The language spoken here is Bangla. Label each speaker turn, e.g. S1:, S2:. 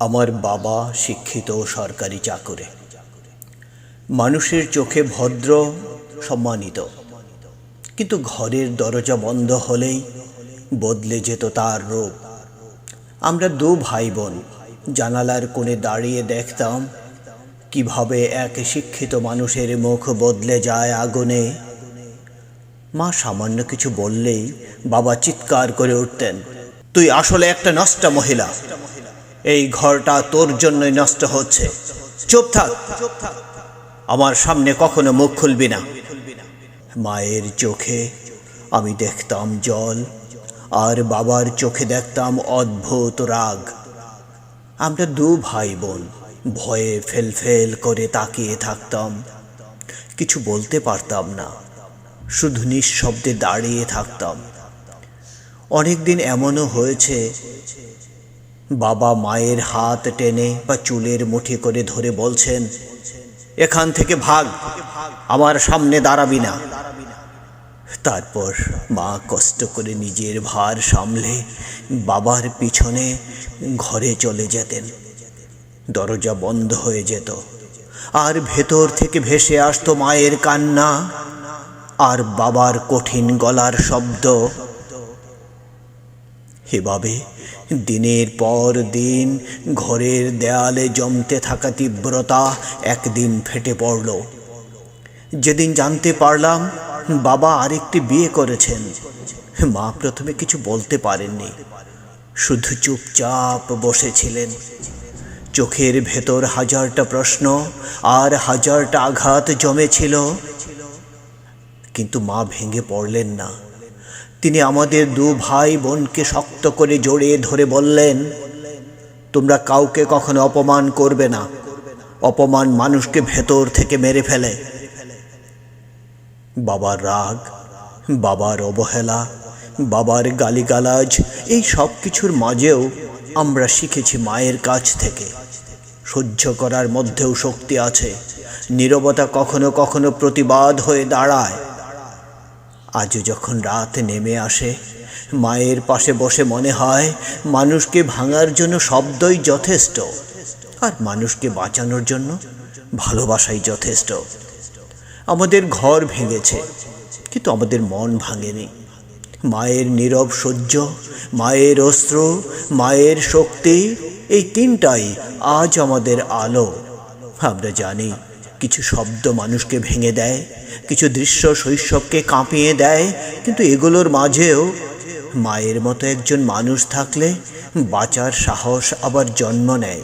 S1: আমার বাবা শিক্ষিত সরকারি চাকরে, মানুষের চোখে ভদ্র, সম্মানিত। কিন্তু ঘরের দরজা বন্ধ হলেই বদলে যেত তার রূপ। আমরা দু ভাই বোন জানালার কোণে দাঁড়িয়ে দেখতাম কিভাবে এক শিক্ষিত মানুষের মুখ বদলে যায় আগুনে। মা সামান্য কিছু বললেই বাবা চিৎকার করে উঠতেন, তুই আসলে একটা নষ্টা মহিলা, এই ঘরটা তোর জন্যই নষ্ট হচ্ছে, চুপ থাক, আমার সামনে কখনো মুখ খুলবি না। মায়ের চোখে আমি দেখতাম জল, আর বাবার চোখে দেখতাম অদ্ভুত রাগ। আমরা দু ভাই বোন ভয়ে ফেল করে তাকিয়ে থাকতাম, কিছু বলতে পারতাম না, শুধু নিঃশব্দে দাঁড়িয়ে থাকতাম। অনেকদিন এমনও হয়েছে বাবা মায়ের হাত টেনে বা চুলের মুঠি করে ধরে বলছেন, এখান থেকে ভাগ, আমার সামনে দাঁড়াবি না। তারপর মা কষ্ট করে নিজের ভার সামলে বাবার পিছনে ঘরে চলে যেতেন। দরজা বন্ধ হয়ে যেত, আর ভেতর থেকে ভেসে আসতো মায়ের কান্না আর বাবার কঠিন গলার শব্দ। এভাবে দিনের পর দিন ঘরের দেয়ালে জমতে থাকা তীব্রতা একদিন ফেটে পড়ল। যেদিন জানতে পারলাম বাবা আরেকটি বিয়ে করেছেন, মা প্রথমে কিছু বলতে পারেননি, শুধু চুপচাপ বসেছিলেন। চোখের ভেতর হাজারটা প্রশ্ন আর হাজারটা আঘাত জমেছিল, কিন্তু মা ভেঙে পড়লেন না। তিনি আমাদের দু ভাই বোনকে শক্ত করে জড়িয়ে ধরে বললেন, তোমরা কাউকে কখনো অপমান করবে না, অপমান মানুষকে ভেতর থেকে মেরে ফেলে। বাবার রাগ, বাবার অবহেলা, বাবার গালিগালাজ, এই সব কিছুর মাঝেও আমরা শিখেছি মায়ের কাছ থেকে সহ্য করার মধ্যেও শক্তি আছে। নীরবতা কখনো কখনো প্রতিবাদ হয়ে দাঁড়ায়। আজও যখন রাত নেমে আসে, মায়ের পাশে বসে মনে হয় মানুষকে ভাঙার জন্য শব্দই যথেষ্ট, আর মানুষকে বাঁচানোর জন্য ভালোবাসাই যথেষ্ট। আমাদের ঘর ভেঙেছে, কিন্তু আমাদের মন ভাঙেনি। মায়ের নীরব সহ্য, মায়ের অস্ত্র, মায়ের শক্তি, এই তিনটাই আজ আমাদের আলো। আমরা জানি কিছু শব্দ মানুষকে ভেঙে দেয়, কিছু দৃশ্য শৈশবকে কাঁপিয়ে দেয়, কিন্তু এগুলোর মাঝেও মায়ের মতো একজন মানুষ থাকলে বাঁচার সাহস আবার জন্ম নেয়।